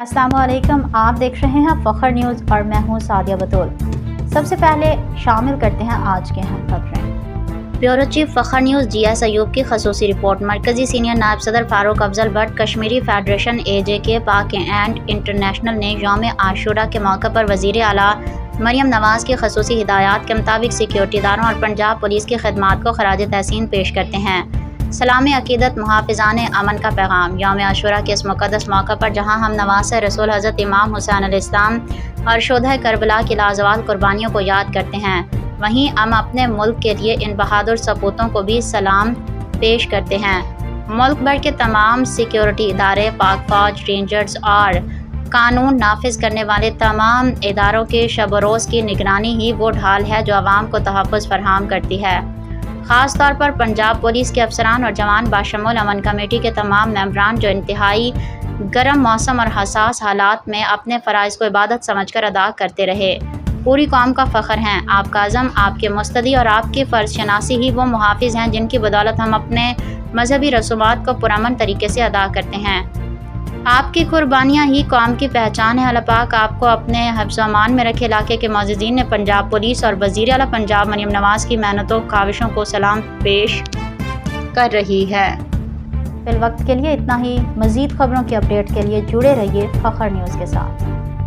अस्सलाम वालेकुम, आप देख रहे हैं फ़ख्र न्यूज़ और मैं हूं सादिया बतूल। सबसे पहले शामिल करते हैं आज के अहम खबरें। Bureau chief Fakhr news GS Ayub की खसूसी रिपोर्ट। मरकज़ी सीनियर नायब सदर Farooq Afzal Bhatt Kashmiri federation AJK Pak and international ने यौम आशूरा के मौके पर वज़ीर आला मरियम नवाज़ की खसूसी हिदायत के मुताबिक सिक्योरिटी इदारों और पंजाब पुलिस की खदमात को खराज तहसीन पेश करते हैं। सलाम अकीदत मुहाफ़िज़ान अमन का पैगाम। यौम आशूरा के इस मुक़द्दस मौका पर जहाँ हम नवाज़ रसूल हज़रत इमाम हुसैन अलैहिस्सलाम और शोधा करबला की लाजवाब कुर्बानियों को याद करते हैं, वहीं हम अपने मुल्क के लिए इन बहादुर सपूतों को भी सलाम पेश करते हैं। मुल्क भर के तमाम सिक्योरिटी इदारे, पाक फ़ौज, रेंजर्स और कानून नाफिज करने वाले तमाम इदारों के शब रोज़ की निगरानी ही वो ढाल है जो आवाम को तहफ़्फ़ुज़ फराहम करती है। ख़ास तौर पर पंजाब पुलिस के अफसरान और जवान बाशमूल अमन कमेटी के तमाम मेंबरान जो इंतहाई गर्म मौसम और हसास हालात में अपने फ़राइज़ को इबादत समझकर अदा करते रहे, पूरी कौम का फ़ख्र हैं। आपका अज़म, आपके मुस्तदी और आपकी फ़र्ज़ शनासी ही वो मुहाफ़िज़ हैं जिनकी बदौलत हम अपने मजहबी रसूमात को पुरअमन तरीके से अदा करते हैं। आपकी कुर्बानियाँ ही कौम की पहचान है। अल्लाह पाक आपको अपने हिफ्ज़ व अमान में रखे। इलाके के मोअज़्ज़िज़ीन ने पंजाब पुलिस और वज़ीर आला पंजाब मरियम नवाज़ की मेहनतों काविशों को सलाम पेश कर रही है। फिलवक्त के लिए इतना ही। मज़ीद ख़बरों की अपडेट के लिए जुड़े रहिए फ़ख्र न्यूज़ के साथ।